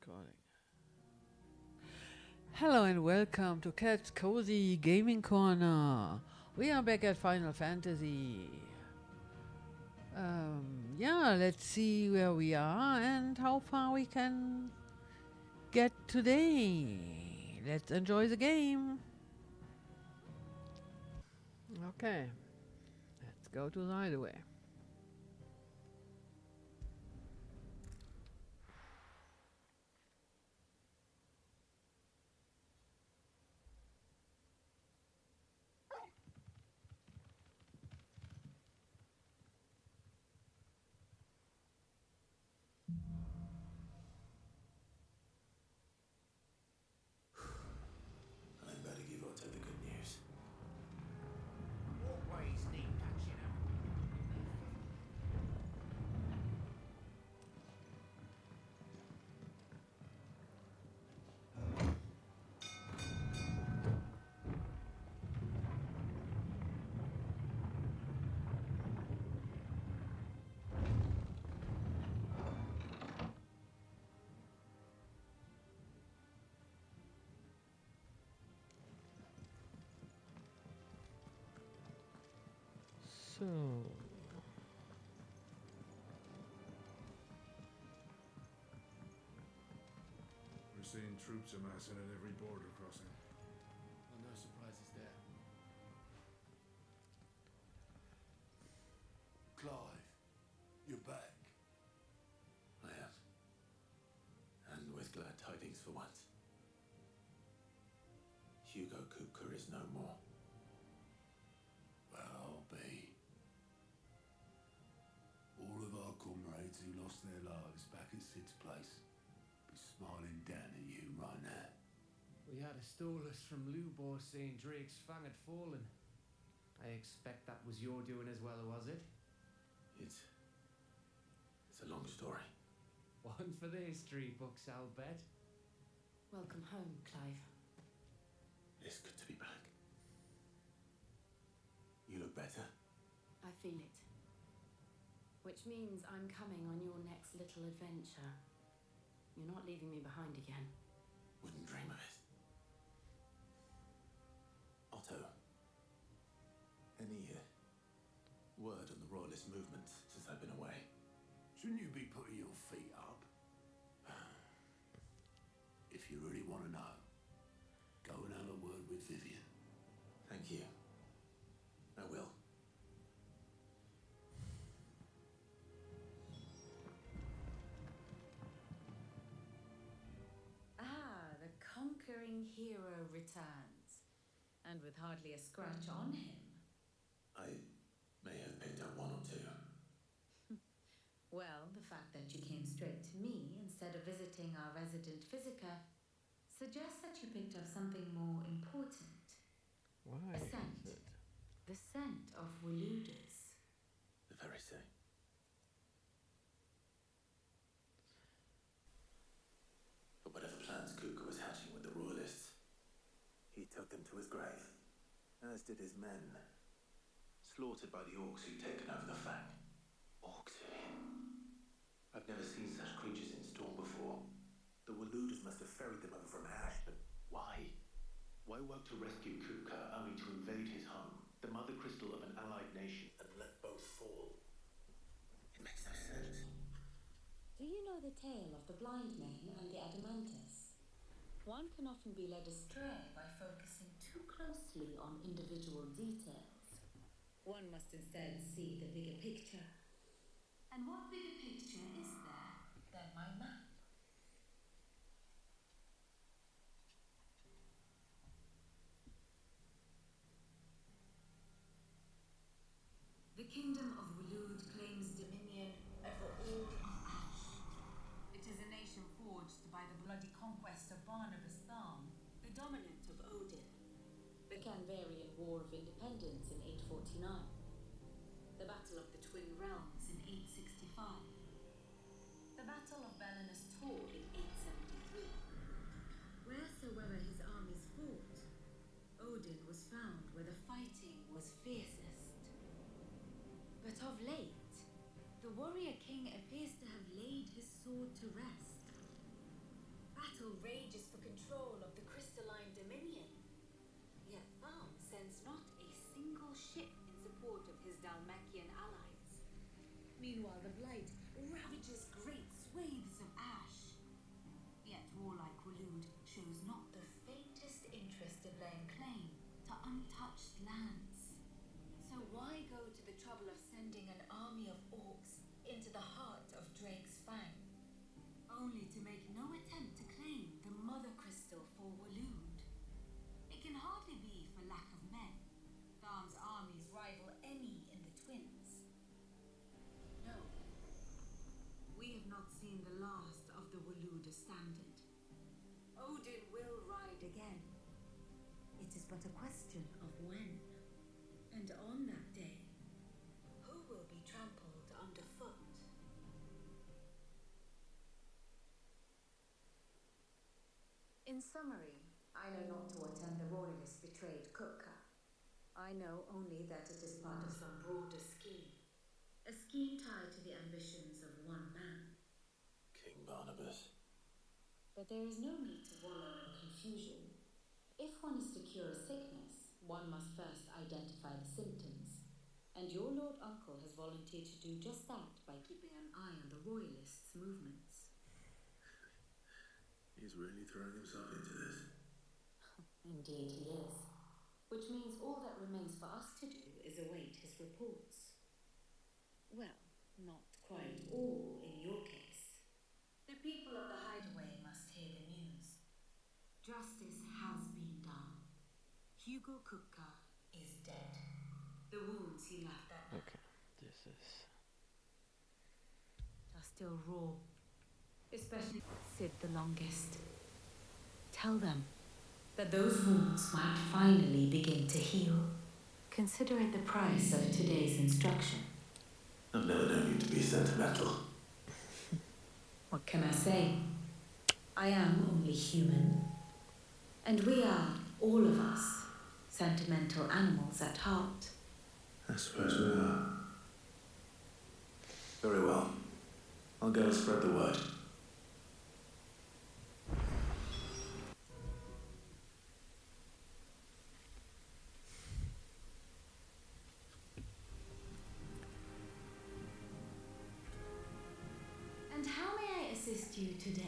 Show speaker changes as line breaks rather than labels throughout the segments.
Recording. Hello and welcome to Cat's Cozy Gaming Corner. We are back at Final Fantasy. Yeah, let's see where we are and how far we can get today. Let's enjoy the game. Okay, let's go to the Hideaway.
I better give Otto the good news.
Walkways need patching up.
So,
We're seeing troops amassing at every border crossing.
Well, no surprises there.
Clive, you're back. I am. And with glad tidings for once. Hugo Kupka is no more. Well, I'll be. All of our comrades who lost their lives back at Sid's place be smiling down at you right now.
We had a stolus from Lubor saying Drake's fang had fallen. I expect that was your doing as well, was it?
It's a long story.
One for the history books, I'll bet.
Welcome home, Clive.
It's good to be back. You look better.
I feel it. Which means I'm coming on your next little adventure. You're not leaving me behind again.
Wouldn't dream of it. Otto, any word on the royalist movement since I've been away? Shouldn't you be putting your feet up? If you really want to know, go and have a word with Vivian. Thank you. I will.
The conquering hero returns. And with hardly a scratch on him.
I may have picked up one or two.
Well, the fact that you came straight to me instead of visiting our resident physiker suggests that you picked up something more important.
why
A
is
scent.
it?
The scent of Waludas.
The very same. But whatever plans Kupka was hatching with the royalists, he took them to his grave, as did his men, slaughtered by the orcs who'd taken over the Fang. Orcs to him. I've never seen such creatures in storm before. The Waludas must have ferried them over from Ash, but why? Why work to rescue Kupka only to invade his home, the Mothercrystal of an allied nation, and let both fall? It makes no sense.
Do you know the tale of the blind man and the adamantus? One can often be led astray by focusing too closely on individual details. One must instead see the bigger picture. And what bigger picture is there than my map? The kingdom of Wulud claims dominion over all of Ash. It is a nation forged by the bloody conquest of Barnabas Tharm, the dominant of Odin. The Canvarian War of Independence in 849. The Battle of the Twin Realms in 865. The Battle of Belenus Tor in 873. Wheresoever his armies fought, Odin was found where the fighting was fiercest. But of late, the warrior king appears to have laid his sword to rest. uncle rages for control of the crystalline dominion. Yet Tharm sends not a single ship in support of his Dalmacian allies. Meanwhile, the Blight ravages great swathes of ash. Yet warlike Waloed shows not the faintest interest in laying claim to untouched lands. So why go to the trouble of sending an army of orcs into the heart of Drake's Fang, only to make no attempt to claim the Mothercrystal for Waloed? It can hardly be for lack of men. Tharm's armies rival any in the Twins. No. We have not seen the last of the Waloed standard. Odin will ride again. It is but a question of when. And on that day, who will be trampled underfoot? In summary, I know not to what end the royalists betrayed Kupka. I know only that it is part of some broader scheme. A scheme tied to the ambitions of one man.
King Barnabas.
But there is no need to wallow in confusion. If one is to cure a sickness, one must first identify the symptoms. And your Lord Uncle has volunteered to do just that by keeping an eye on the royalists' movements.
He's really throwing himself into this.
Indeed he is. Which means all that remains for us to do is await his reports. Well, not quite all in your case. The people of the Hideaway must hear the news. Justice has been done. Hugo Kupka is dead. The wounds he left that night
Okay, this is...
are still raw. Especially Sid the longest. Tell them that those wounds might finally begin to heal. Consider it the price of today's instruction.
I've never known you to be sentimental.
What can I say? I am only human. And we are, all of us, sentimental animals at heart.
I suppose we are. Very well. I'll go spread the word.
And how may I assist you today?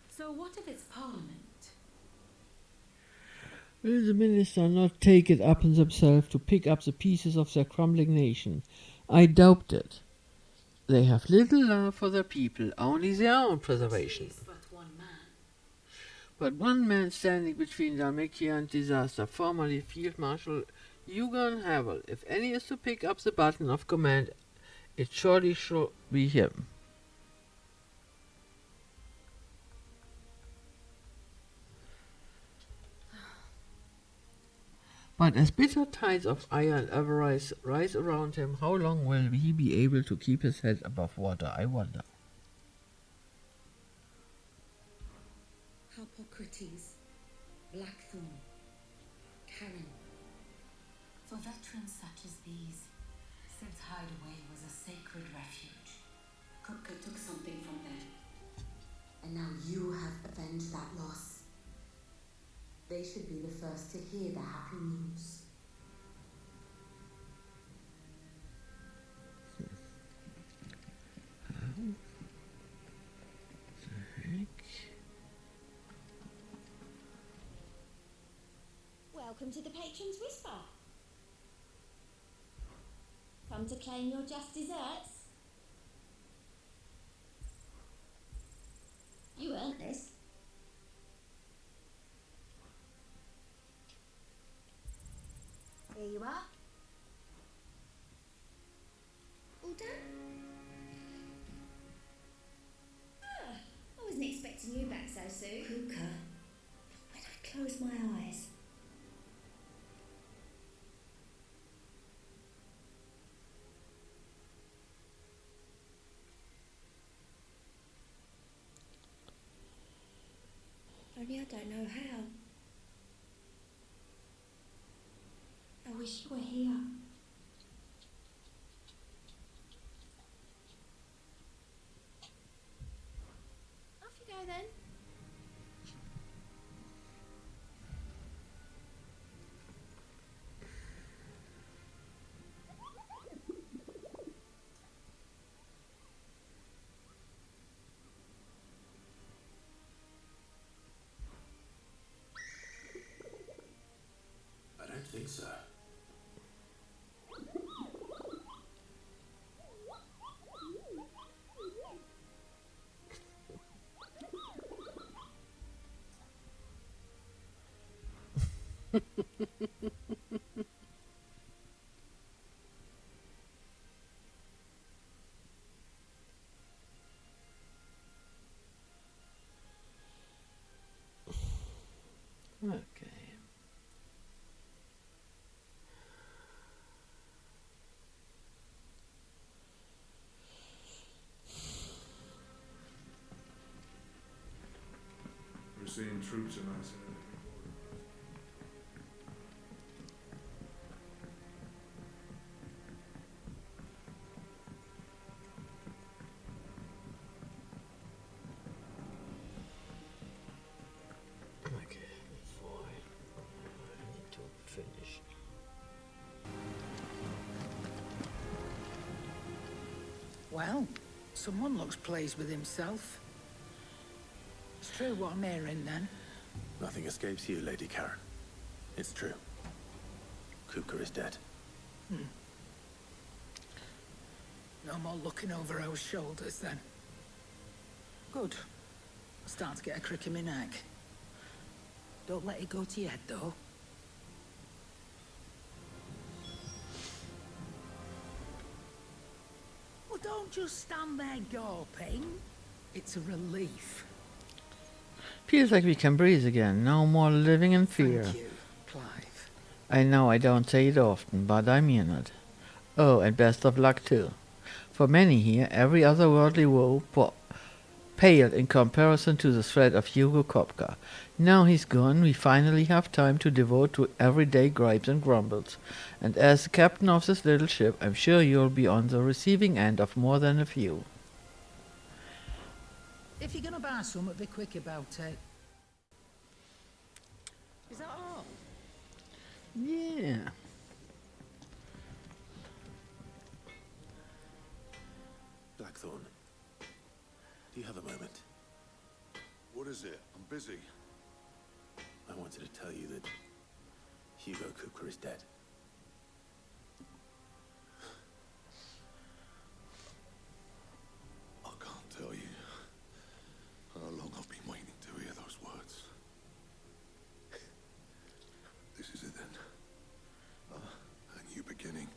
So what of its parliament?
Will the minister not take it upon themselves to pick up the pieces of their crumbling nation? I doubt it. They have little love for their people, only their own preservation.
It is but one man.
But one man standing between Dalmacia and disaster, formerly Field Marshal Eugen Havel. If any is to pick up the button of command, it surely should be him. But as bitter tides of iron avarice rise around him, how long will he be able to keep his head above water, I wonder?
Harpocrates, Blackthorn, Karen. For veterans such as these, Sid's Hideaway was a sacred refuge. Kupka took something from them. And now you have avenged that loss. They should be the first to hear the happy news.
Welcome to the Patron's Whisper. Come to claim your just desserts? You earned this. Here you are. All done? Ah, I wasn't expecting you back so soon.
Kupka,
When I close my eyes, only I don't know how. I wish you were here. then.
I don't think so.
Okay.
We're seeing troops amassing at every border.
Okay, before I need to finish.
Well, someone looks pleased with himself. It's true what I'm hearing, then.
Nothing escapes you, Lady Karen. It's true. Kupka is dead.
No more looking over our shoulders, then. Good. I'm starting to get a crick in my neck. Don't let it go to your head, though. Well, don't just stand there gawping. It's a relief.
Feels like we can breathe again. No more living in fear.
Thank you, Clive.
I know I don't say it often, but I mean it. Oh, and best of luck too. For many here, every other worldly woe paled in comparison to the threat of Hugo Kupka. Now he's gone, we finally have time to devote to everyday gripes and grumbles. And as the captain of this little ship, I'm sure you'll be on the receiving end of more than a few.
If you're gonna buy something, be quick about it. Is that all?
Yeah.
Blackthorn, do you have a moment?
What is it? I'm busy.
I wanted to tell you that Hugo Kupka is dead.
I can't tell you how long I've been waiting to hear those words. This is it then. A new beginning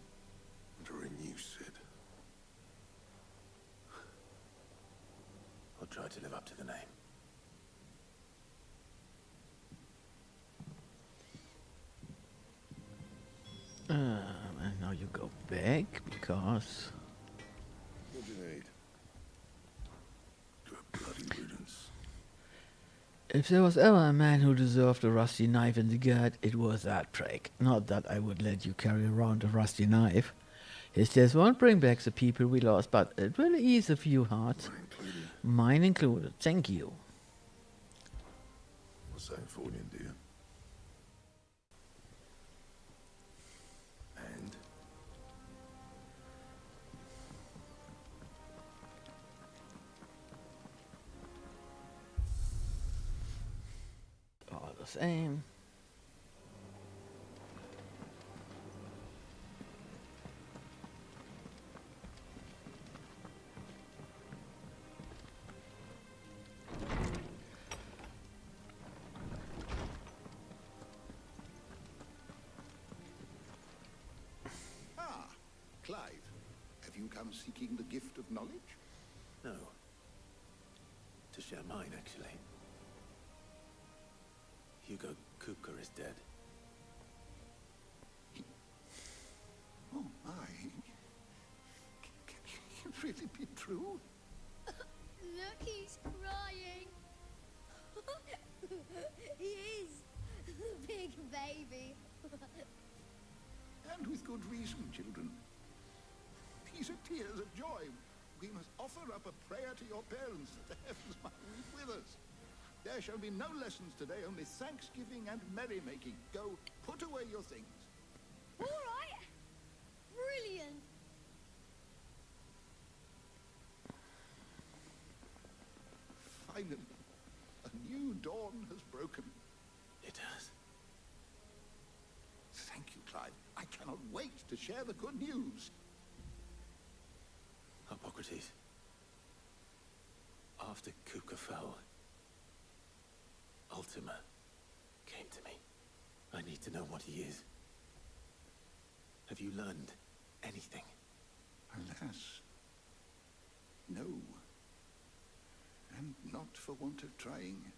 under a new Sid.
I'll try to live up to the name.
And now you go back, because...
What do you need? Good bloody riddance.
If there was ever a man who deserved a rusty knife in the gut, it was that prick. Not that I would let you carry around a rusty knife. His death won't bring back the people we lost, but it will ease a few hearts. Mine included. Thank you.
What's that for you, dear? And?
All the same.
Clive, have you come seeking the gift of knowledge?
No. To share mine, actually. Hugo Kupka is dead.
Oh, my. Can it really be true?
Look, he's crying. He is. Big baby.
And with good reason, children. These are tears of joy. We must offer up a prayer to your parents that the heavens might weep with us. There shall be no lessons today, only thanksgiving and merrymaking. Go, put away your things.
All right. Brilliant.
Finally, a new dawn has broken.
It has.
Thank you, Clive. I cannot wait to share the good news.
Hippocrates. After Kupka fell, Ultima came to me. I need to know what he is. Have you learned anything?
Alas, no. And not for want of trying.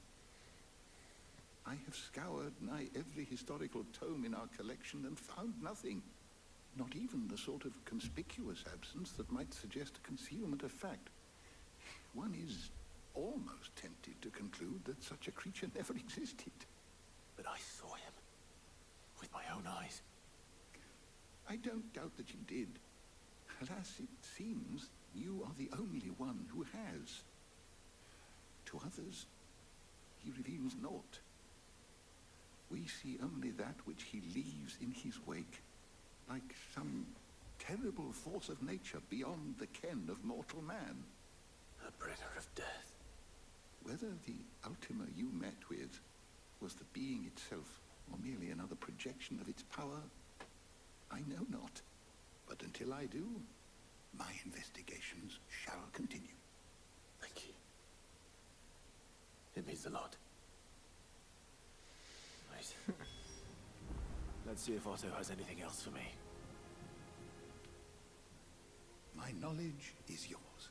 I have scoured nigh every historical tome in our collection and found nothing. Not even the sort of conspicuous absence that might suggest a concealment of fact. One is almost tempted to conclude that such a creature never existed.
But I saw him with my own eyes.
I don't doubt that you did. Alas, it seems you are the only one who has. To others, he reveals naught. We see only that which he leaves in his wake, like some terrible force of nature beyond the ken of mortal man.
A bringer of death.
Whether the Ultima you met with was the being itself, or merely another projection of its power, I know not. But until I do, my investigations shall continue.
Thank you. It means a lot. Right. Let's see if Otto has anything else for me.
My knowledge is yours.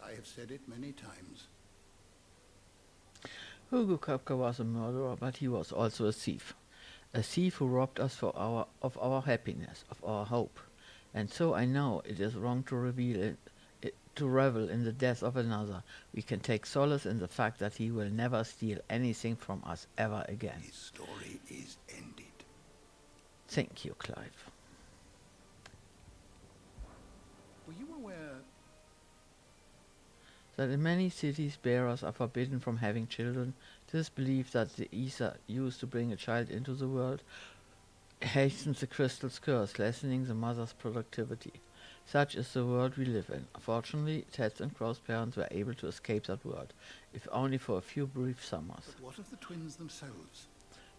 I have said it many times.
Hugo Kupka was a murderer, but he was also a thief. A thief who robbed us of our happiness, of our hope. And so I know it is wrong to to revel in the death of another. We can take solace in the fact that he will never steal anything from us ever again.
His story is ended.
Thank you, Clive.
Were you aware
That in many cities bearers are forbidden from having children? This belief that the ether used to bring a child into the world hastens the crystal's curse, lessening the mother's productivity. Such is the world we live in. Fortunately, Ted's and Crow's parents were able to escape that world, if only for a few brief summers.
But what of the twins themselves?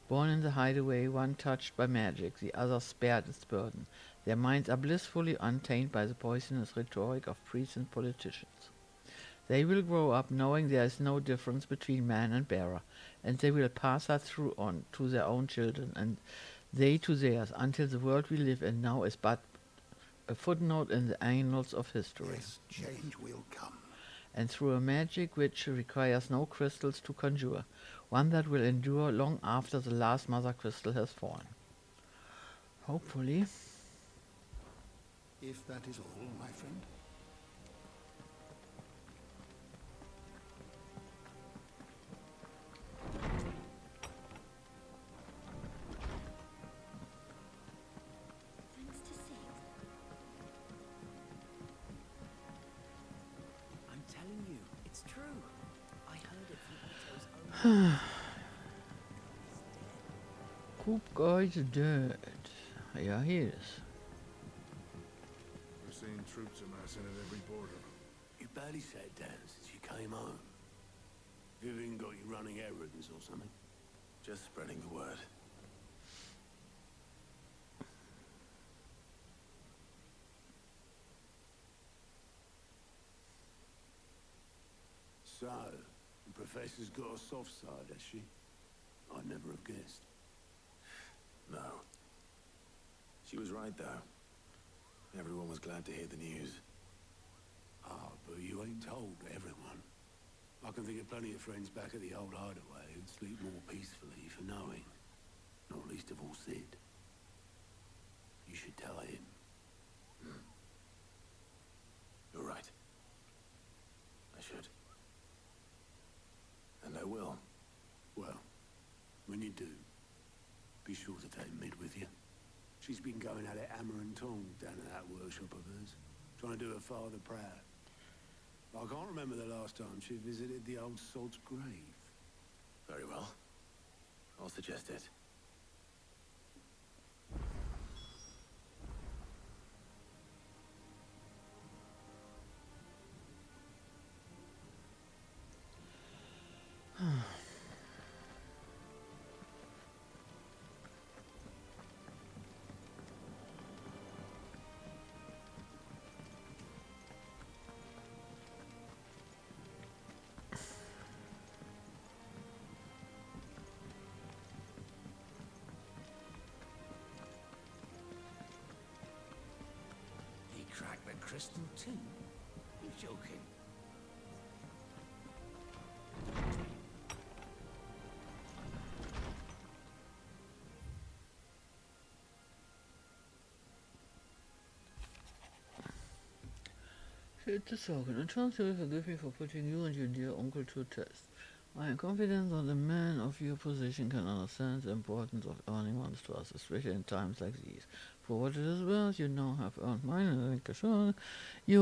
Born in the Hideaway, one touched by magic, the other spared its burden. Their minds are blissfully untainted by the poisonous rhetoric of priests and politicians. They will grow up knowing there is no difference between man and bearer, and they will pass that through on to their own children, and they to theirs, until the world we live in now is but a footnote in the annals of history.
Yes, change will come.
And through a magic which requires no crystals to conjure, one that will endure long after the last mother crystal has fallen. Hopefully.
If that is all, my friend.
Thanks to Sid.
I'm telling you, it's true. I heard it from Otto's own.
Kupka is dead. Yeah, he is.
We're seeing troops amassing at every border.
You barely sat down since you came home. Vivian got you running errands or something?
Just spreading the word.
So, the Professor's got a soft side, has she? I'd never have guessed.
No. She was right, though. Everyone was glad to hear the news.
Ah, but you ain't told everyone. I can think of plenty of friends back at the old Hideaway who'd sleep more peacefully for knowing. Not least of all Sid. You should tell him.
You're right. I should. And I will.
Well, when you do, be sure to take Mid with you. She's been going at it hammer and tongs down at that workshop of hers, trying to do her father proud. I can't remember the last time she visited the old sod's grave.
Very well. I'll suggest it.
He cracked the crystal too? You're joking.
To Sorgen, and trust you forgive me for putting you and your dear uncle to a test. I am confident that a man of your position can understand the importance of earning one's trust, especially in times like these. For what it is worth, you now have earned mine, and I think sure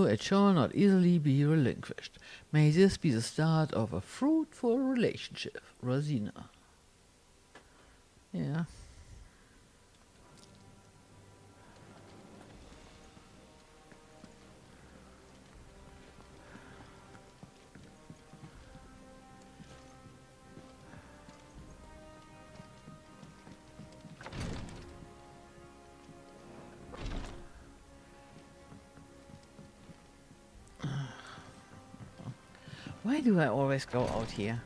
it shall not easily be relinquished. May this be the start of a fruitful relationship. Rosina. Yeah. Why do I always go out here?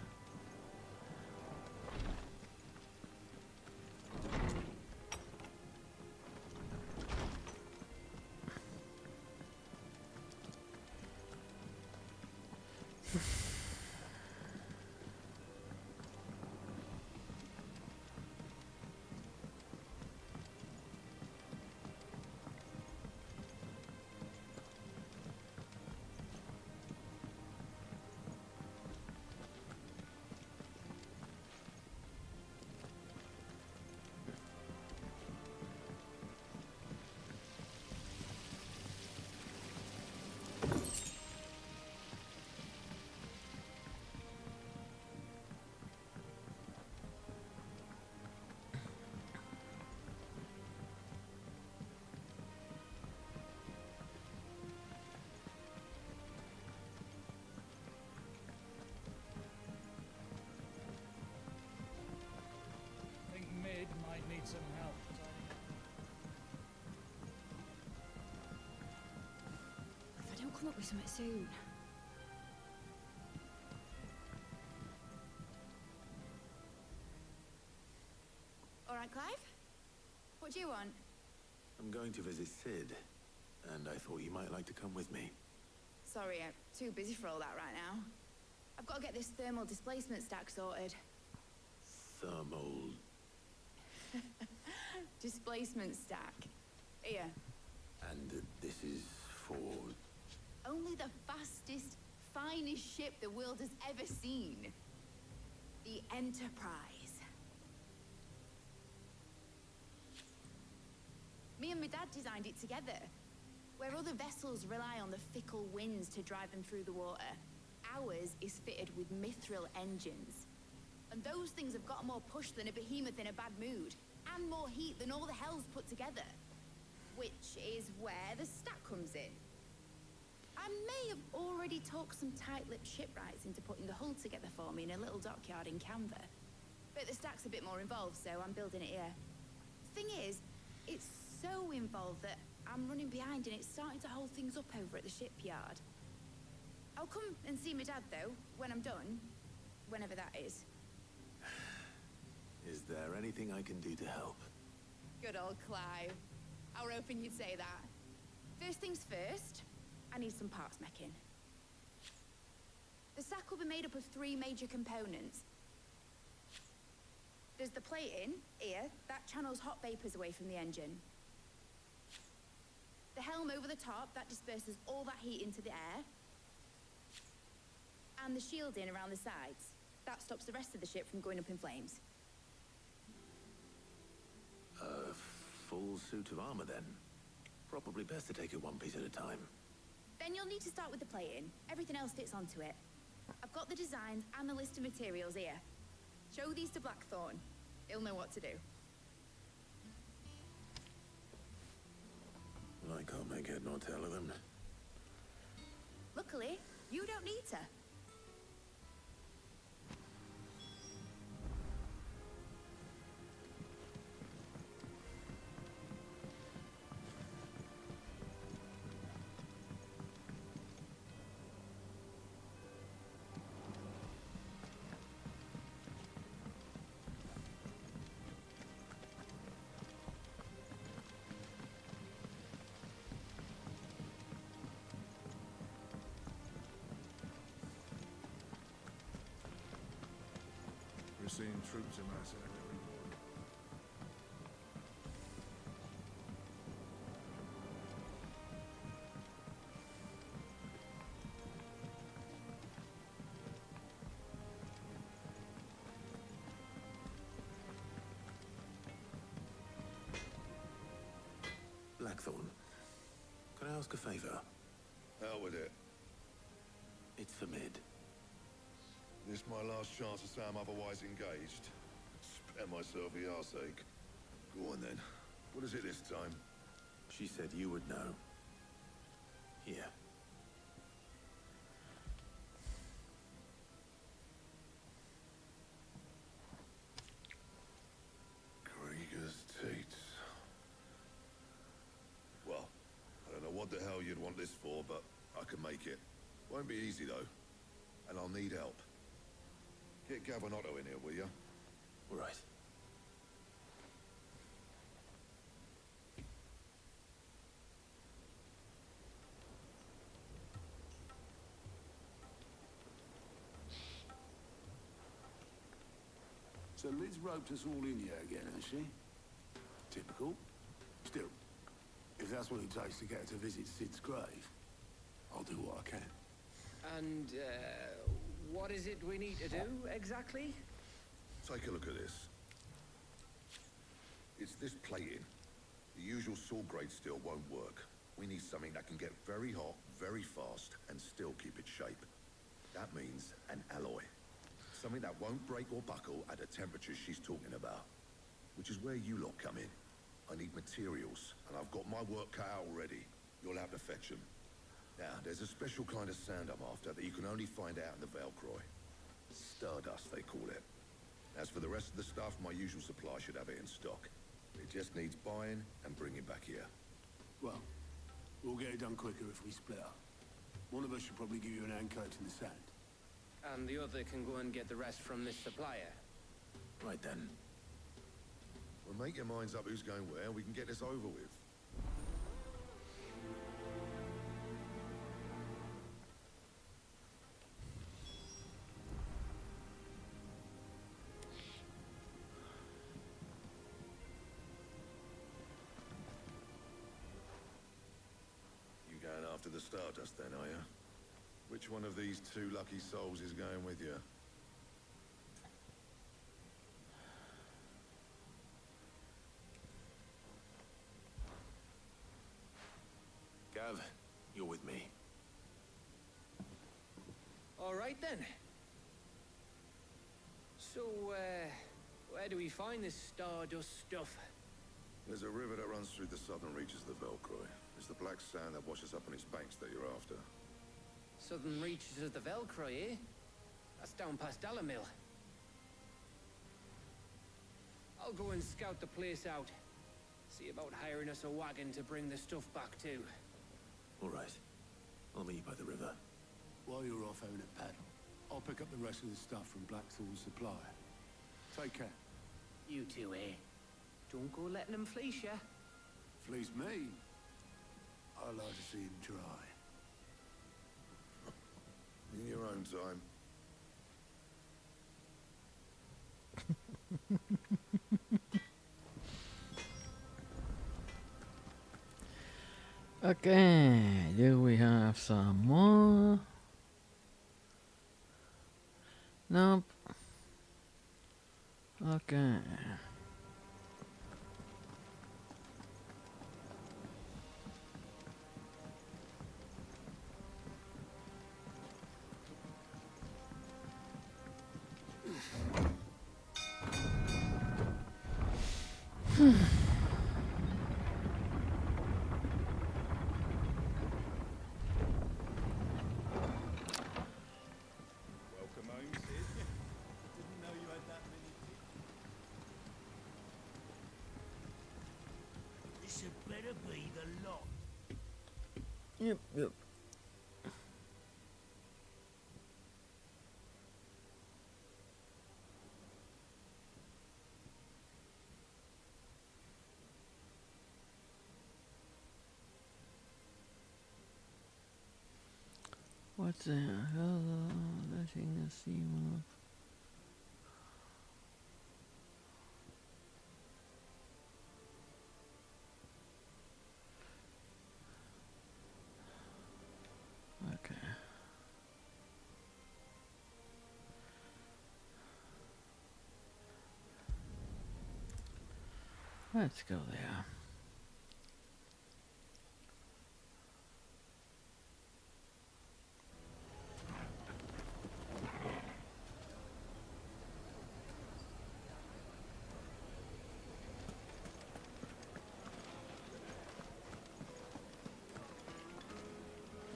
Might need some help.
If I don't come up with something soon. All right, Clive? What do you want?
I'm going to visit Sid, and I thought you might like to come with me.
Sorry, I'm too busy for all that right now. I've got to get this thermal displacement stack sorted.
Thermal...
Displacement stack. Here.
And this is for...
Only the fastest, finest ship the world has ever seen. The Enterprise. Me and my dad designed it together. Where other vessels rely on the fickle winds to drive them through the water, ours is fitted with mithril engines. And those things have got more push than a behemoth in a bad mood, and more heat than all the hells put together. Which is where the stack comes in. I may have already talked some tight-lipped shipwrights into putting the hull together for me in a little dockyard in Canva. But the stack's a bit more involved, so I'm building it here. Thing is, it's so involved that I'm running behind and it's starting to hold things up over at the shipyard. I'll come and see my dad, though, when I'm done. Whenever that is.
Is there anything I can do to help?
Good old Clive. I were hoping you'd say that. First things first, I need some parts meching. The stack will be made up of 3 major components. There's the plating, here, that channels hot vapors away from the engine. The helm over the top, that disperses all that heat into the air. And the shielding around the sides. That stops the rest of the ship from going up in flames.
A full suit of armor, then. Probably best to take it one piece at a time.
Then you'll need to start with the plating. Everything else fits onto it. I've got the designs and the list of materials here. Show these to Blackthorn. He'll know what to do.
Well, I can't make head nor tail of them.
Luckily, you don't need to.
We're seeing troops amassing at every border.
Blackthorn, can I ask a favor?
Hell with it.
It's for Mid.
This my last chance to say I'm otherwise engaged. Spare myself the arseache. Go on then. What is it this time?
She said you would know. Here.
Krieger's teats. Well, I don't know what the hell you'd want this for, but I can make it. Won't be easy though. And I'll need help. Get Gavin-Otto in here, will ya?
All right.
So Liz roped us all in here again, has she? Typical. Still, if that's what it takes to get her to visit Sid's grave, I'll do what I can.
And, what is it we need to do, exactly?
Take a look at this. It's this plating. The usual sword grade steel won't work. We need something that can get very hot, very fast, and still keep its shape. That means an alloy. Something that won't break or buckle at the temperatures she's talking about. Which is where you lot come in. I need materials, and I've got my work cut out already. You'll have to fetch them. Now, there's a special kind of sand I'm after that you can only find out in the Velcroy. Stardust, they call it. As for the rest of the stuff, my usual supply should have it in stock. It just needs buying and bringing back here.
Well, we'll get it done quicker if we split up. One of us should probably give you an hand coat in the sand.
And the other can go and get the rest from this supplier.
Right then.
Well, make your minds up who's going where, and we can get this over with. You going after the Stardust then, are you? Which one of these two lucky souls is going with you?
Gav, you're with me.
All right, then. So, where do we find this Stardust stuff?
There's a river that runs through the southern reaches of the Velcroy. It's the black sand that washes up on its banks that you're after.
Southern reaches of the Velcroy, eh? That's down past Dalamil. I'll go and scout the place out. See about hiring us a wagon to bring the stuff back to.
All right. I'll meet you by the river.
While you're off having a paddle, I'll pick up the rest of the stuff from Blackthorn's supplier. Take care.
You two, eh? Don't go letting them fleece ya.
Fleece me? I like to see him try.
In your own time.
Okay, do we have some more? Nope. Okay.
Welcome home, Sid. Didn't know you had that many teeth.
This had better be the lot.
Yep, yep. What's that? Hello, letting us see one. Okay. Let's go there.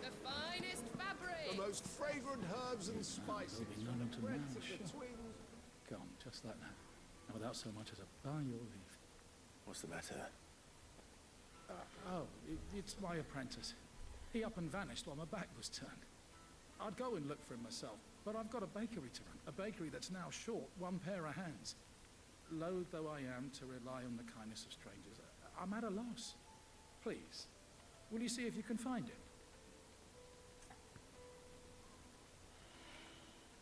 The finest fabric.
The most fragrant herbs and spices.
Will be
From
known
the
to
breath
man,
of the
sure.
twins.
Gone, just like that. And without so much as a by your leave.
What's the matter?
It's my apprentice. He up and vanished while my back was turned. I'd go and look for him myself, but I've got a bakery to run. A bakery that's now short one pair of hands. Loath though I am to rely on the kindness of strangers, I'm at a loss. Please, will you see if you can find him?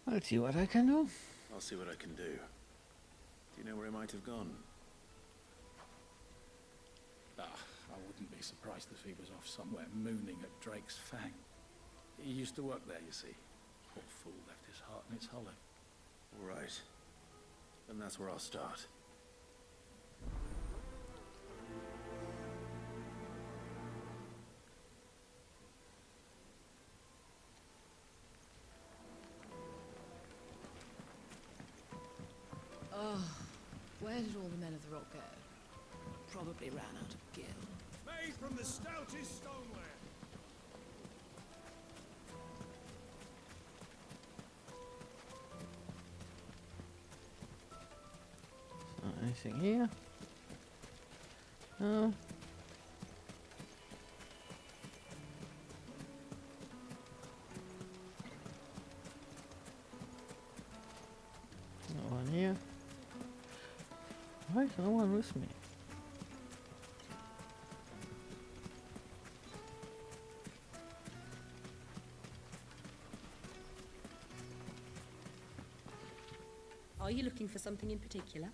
I'll see what I can do.
I'll see what I can do. Do you know where he might have gone?
I wouldn't be surprised if he was off somewhere mooning at Drake's Fang. He used to work there, you see. Poor fool left his heart in its hollow.
All right. Then that's where I'll start.
Oh, where did all the men of the rock go? Probably ran out of gil.
Made from the stoutest stoneware.
Not anything here. No. No one here. Why is no one with me?
Are you looking for something in particular?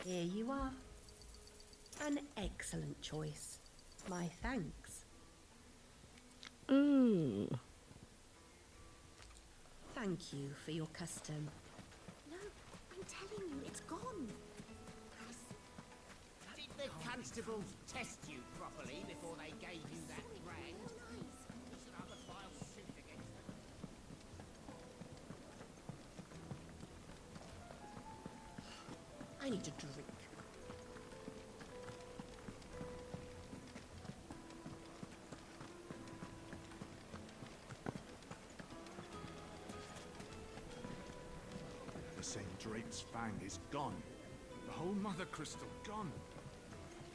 Here you are. An excellent choice. My thanks.
Ooh.
Thank you for your custom.
No, I'm telling you, it's gone.
Did the constables test you properly before they gave you that brand? Doesn't other files suit against them?
I need a drink.
St. Drake's Fang is gone. The whole Mothercrystal gone.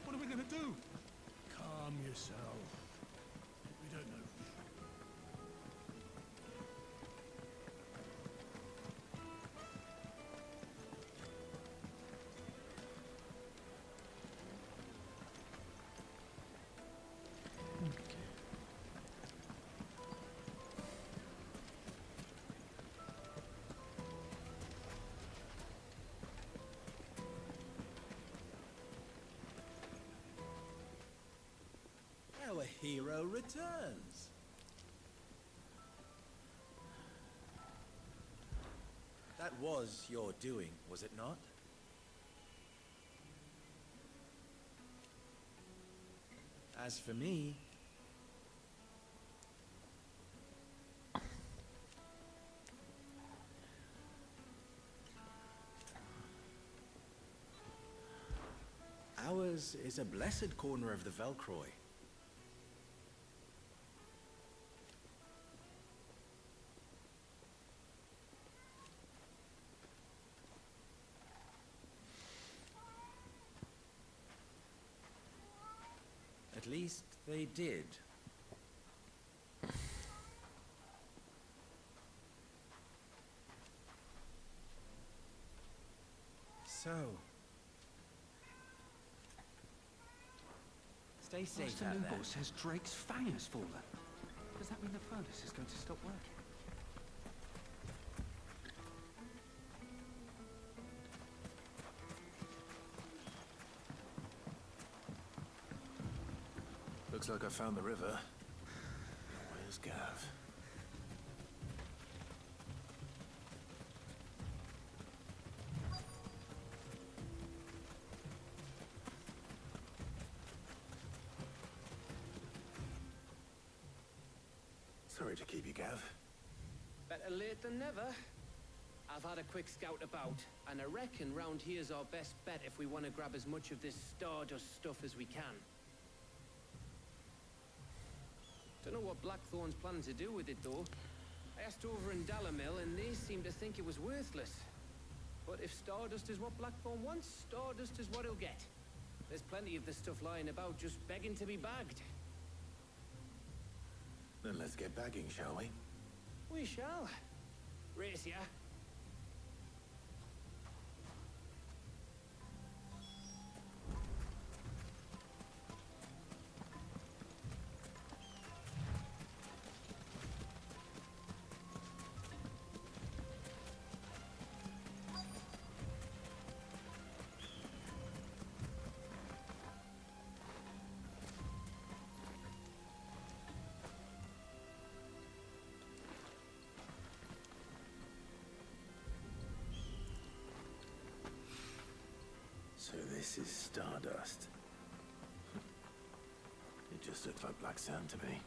What are we gonna do?
Calm yourself. We don't know.
Our hero returns. That was your doing, was it not? As for me, ours is a blessed corner of the Velcroy. At least they did. So, stay safe
Master
out there.
Lubor says Drake's fang has fallen. Does that mean the furnace is going to stop working?
Looks like I found the river. Where's Gav? Sorry to keep you, Gav.
Better late than never. I've had a quick scout about, and I reckon round here's our best bet if we want to grab as much of this Stardust stuff as we can. Don't know what Blackthorn's planning to do with it, though. I asked over in Dalamil, and they seem to think it was worthless. But if Stardust is what Blackthorn wants, Stardust is what he'll get. There's plenty of this stuff lying about, just begging to be bagged.
Then let's get bagging, shall we?
We shall. Race ya.
So this is Stardust. It just looks like black sand to me.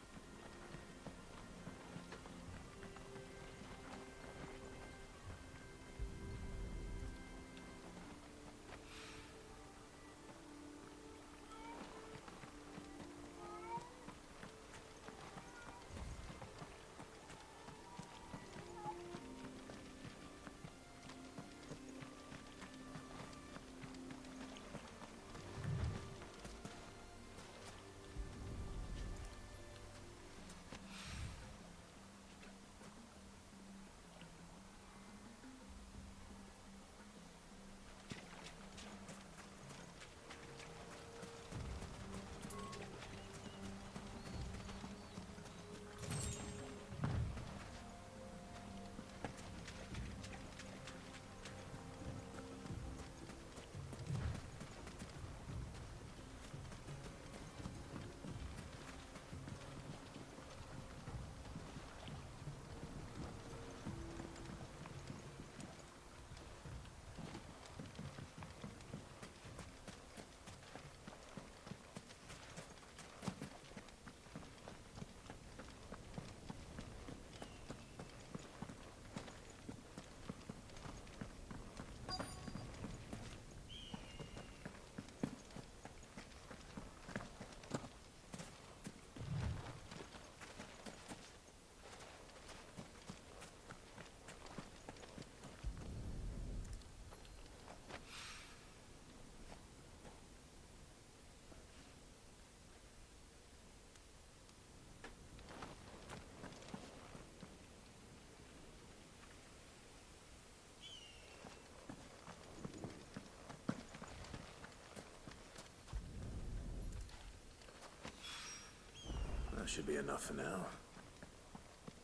That should be enough for now.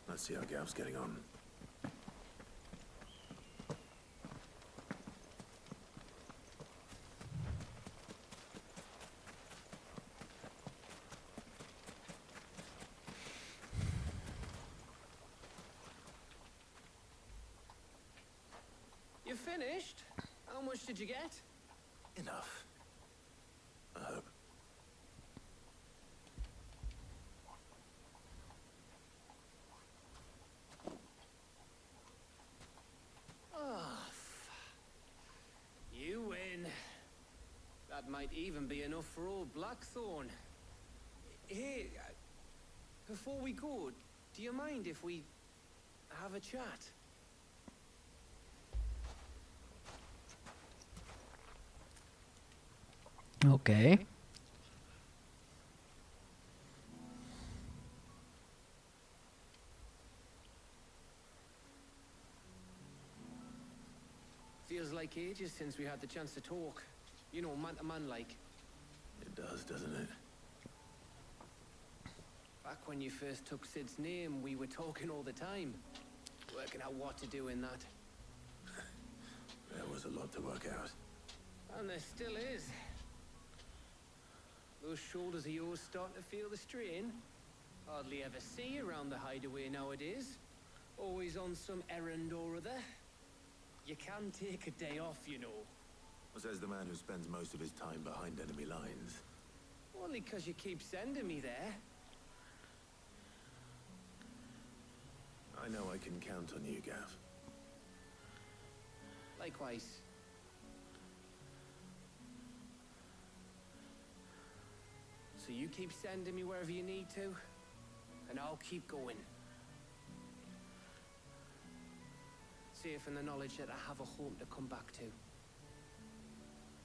Let's see how Gav's getting on.
finished? How much did you get?
Enough. I hope.
Oh, you win. That might even be enough for old Blackthorn. Hey, before we go, do you mind if we have a chat?
Okay.
Feels like ages since we had the chance to talk. You know, man to man like.
It does, doesn't it?
Back when you first took Sid's name, we were talking all the time. Working out what to do in that.
There was a lot to work out.
And there still is. Those shoulders of yours starting to feel the strain. Hardly ever see you around the Hideaway nowadays. Always on some errand or other. You can take a day off, you know.
Says the man who spends most of his time behind enemy lines.
Only 'cause you keep sending me there.
I know I can count on you, Gav.
Likewise. So you keep sending me wherever you need to, and I'll keep going. Safe in the knowledge that I have a home to come back to.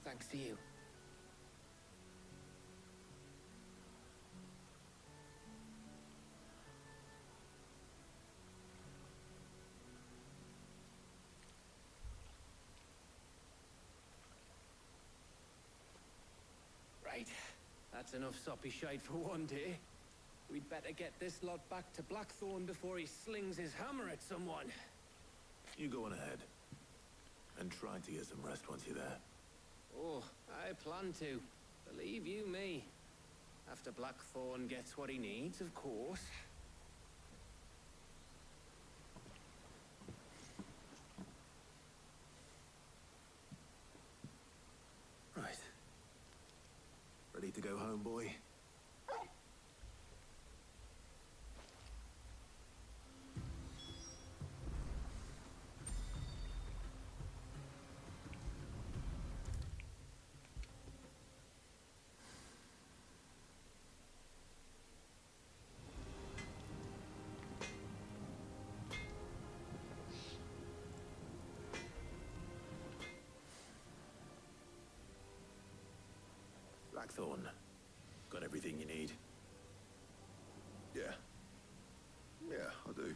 Thanks to you. Right. That's enough soppy shite for one day. We'd better get this lot back to Blackthorn before he slings his hammer at someone.
You go on ahead. And try to get some rest once you're there.
Oh, I plan to. Believe you me. After Blackthorn gets what he needs, of course.
Right. Ready to go home, boy? Blackthorn. Got everything you need?
Yeah. Yeah, I do.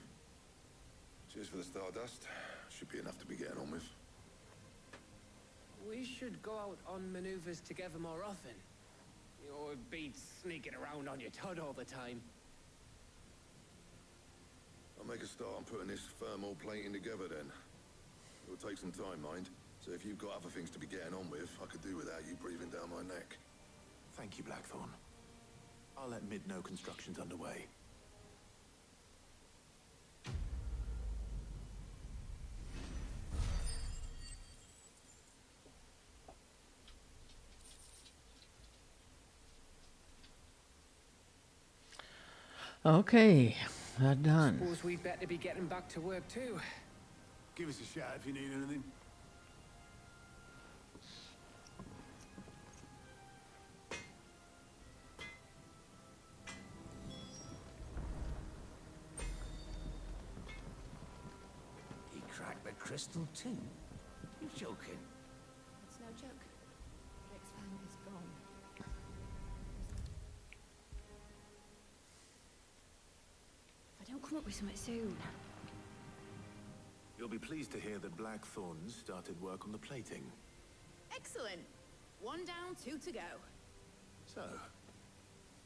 Cheers for the stardust. Should be enough to be getting on with.
We should go out on maneuvers together more often. You know, it beats sneaking around on your Todd all the time.
I'll make a start on putting this thermal plating together then. It'll take some time, mind. So if you've got other things to be getting on with, I could do without you breathing down my neck.
Thank you, Blackthorn. I'll let Mid know construction's underway.
Okay, that done.
Suppose we'd better be getting back to work too.
Give us a shout if you need anything.
He cracked the crystal too? You're joking.
It's no joke. Rick's fang is gone. If I don't come up with something soon.
You'll be pleased to hear that Blackthorn started work on the plating.
Excellent. 1 down, 2 to go.
So,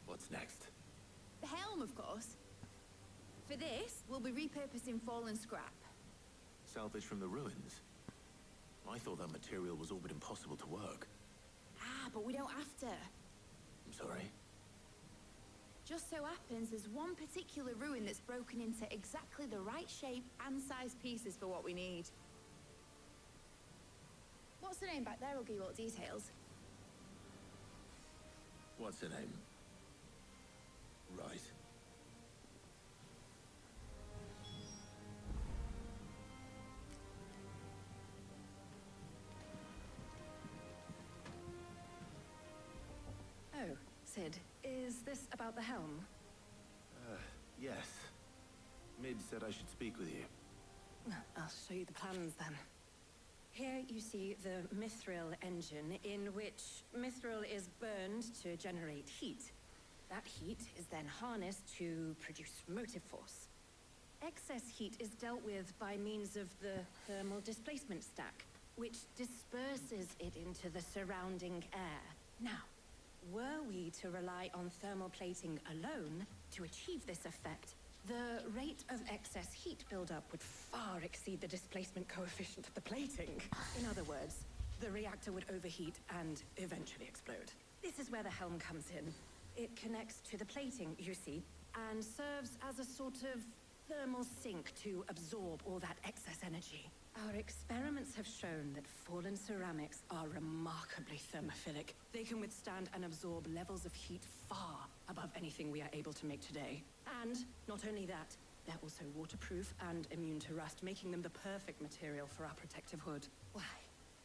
what's next?
The helm, of course. For this, we'll be repurposing fallen scrap.
Salvage from the ruins? I thought that material was all but impossible to work.
Ah, but we don't have to.
I'm sorry.
Just so happens there's one particular ruin that's broken into exactly the right shape and size pieces for what we need. What's the name back there? I'll give you all the details.
What's her name? Right.
Oh, Sid, is this about the helm?
Yes. Mid said I should speak with you.
I'll show you the plans then. Here you see the mithril engine, in which mithril is burned to generate heat. That heat is then harnessed to produce motive force. Excess heat is dealt with by means of the thermal displacement stack, which disperses it into the surrounding air. Now, were we to rely on thermal plating alone to achieve this effect, the rate of excess heat buildup would far exceed the displacement coefficient of the plating. In other words, the reactor would overheat and eventually explode. This is where the helm comes in. It connects to the plating, you see, and serves as a sort of thermal sink to absorb all that excess energy. Our experiments have shown that fallen ceramics are remarkably thermophilic. They can withstand and absorb levels of heat far above anything we are able to make today. And not only that, they're also waterproof and immune to rust, making them the perfect material for our protective hood. Why,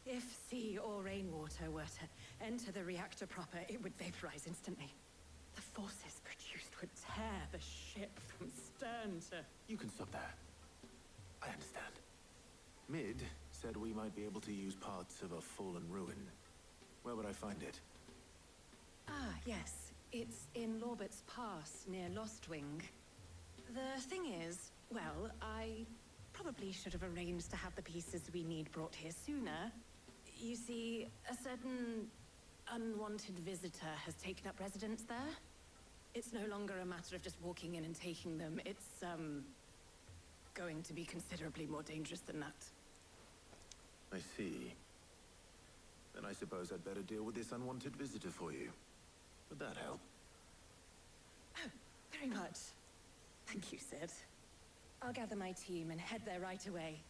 if sea or rainwater were to enter the reactor proper, it would vaporize instantly. The forces produced would tear the ship from stern to...
You can stop there. I understand. Mid said we might be able to use parts of a fallen ruin. Where would I find it?
Ah, yes. It's in Lorbert's Pass, near Lostwing. The thing is, well, I probably should have arranged to have the pieces we need brought here sooner. You see, a certain unwanted visitor has taken up residence there. It's no longer a matter of just walking in and taking them. It's, going to be considerably more dangerous than that.
I see. Then I suppose I'd better deal with this unwanted visitor for you. Would that help?
Oh, very much. Thank you, Sid. I'll gather my team and head there right away.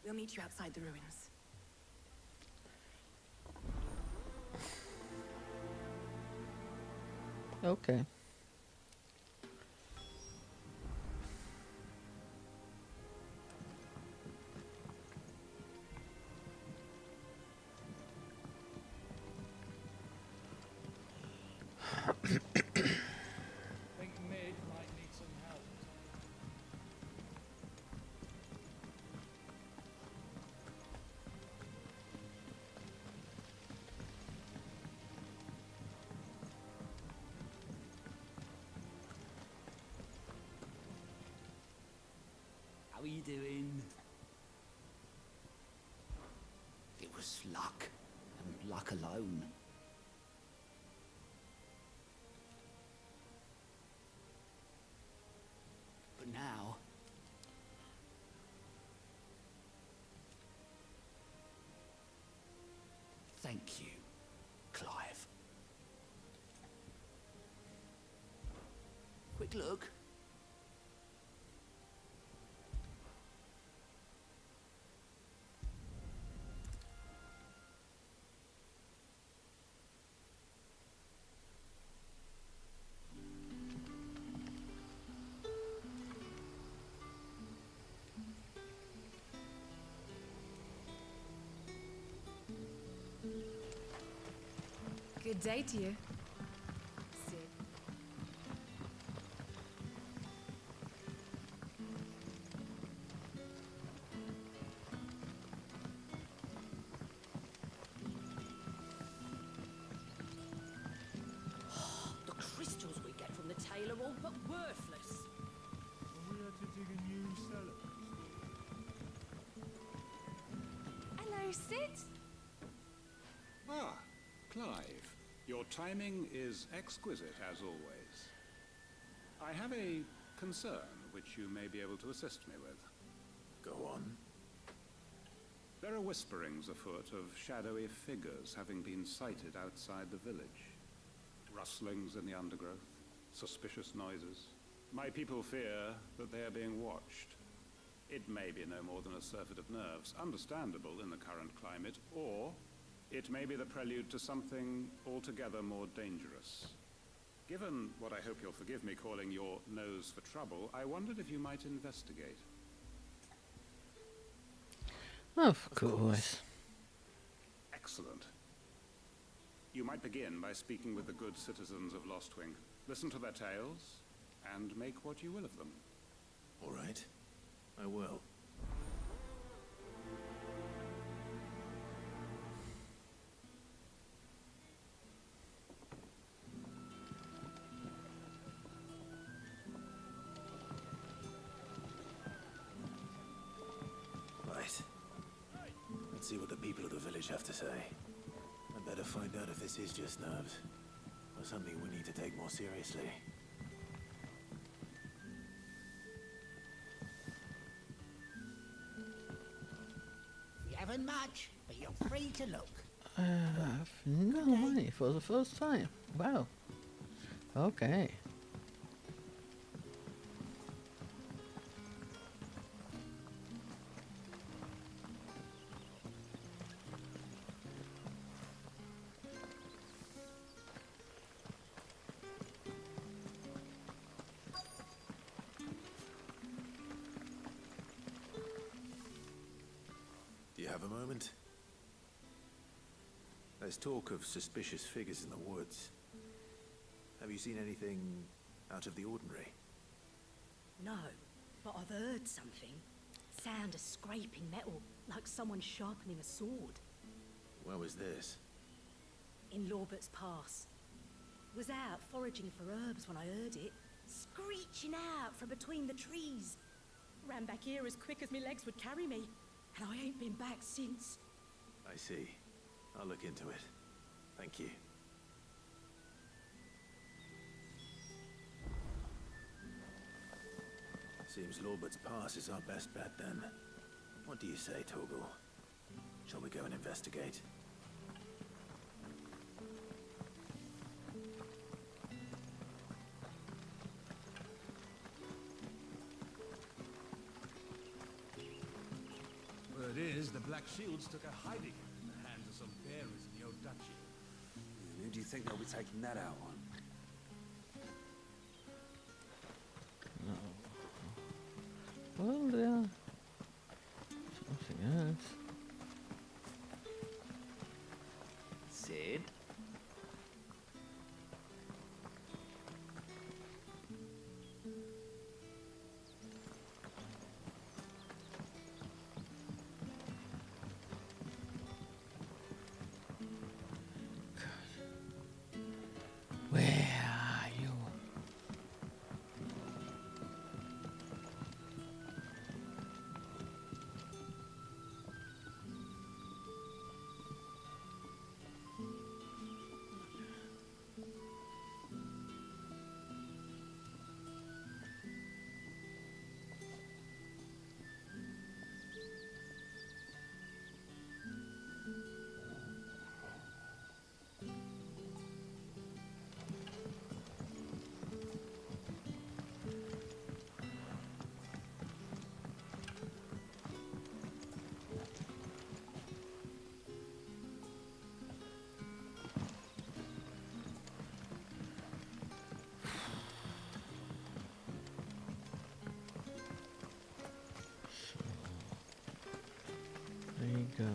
We'll meet you outside the ruins.
Okay.
Think Mid might need some help.
How are you doing? It was luck, and luck alone. But now... Thank you, Clive. Quick look.
Good day to you. Sid.
The crystals we get from the tail are all but worthless.
We had to dig a new cellar.
Hello, Sid.
Ah, Clive. Your timing is exquisite, as always. I have a concern which you may be able to assist me with.
Go on.
There are whisperings afoot of shadowy figures having been sighted outside the village. Rustlings in the undergrowth, suspicious noises. My people fear that they are being watched. It may be no more than a surfeit of nerves, understandable in the current climate, or it may be the prelude to something altogether more dangerous. Given what I hope you'll forgive me calling your nose for trouble, I wondered if you might investigate.
Of course.
Excellent. You might begin by speaking with the good citizens of Lostwing. Listen to their tales, and make what you will of them.
All right. I will. Right. Let's see what the people of the village have to say. I'd better find out if this is just nerves, or something we need to take more seriously.
You haven't much, but you're free to look.
I've no money for the first time. Wow. Okay.
Do you have a moment? There's talk of suspicious figures in the woods. Have you seen anything out of the ordinary?
No, but I've heard something. Sound of scraping metal, like someone sharpening a sword.
Where was this?
In Lorbert's Pass. Was out foraging for herbs when I heard it, screeching out from between the trees. Ran back here as quick as my legs would carry me, and I ain't been back since.
I see. I'll look into it. Thank you. Seems Lorbert's Pass is our best bet then. What do you say, Torgal? Shall we go and investigate?
Word is, the Black Shields took a hiding in the hands of some bearers in your duchy.
And who do you think they'll be taking that out on?
Well, yeah. Something else.
Sid?
Where are you? There you go.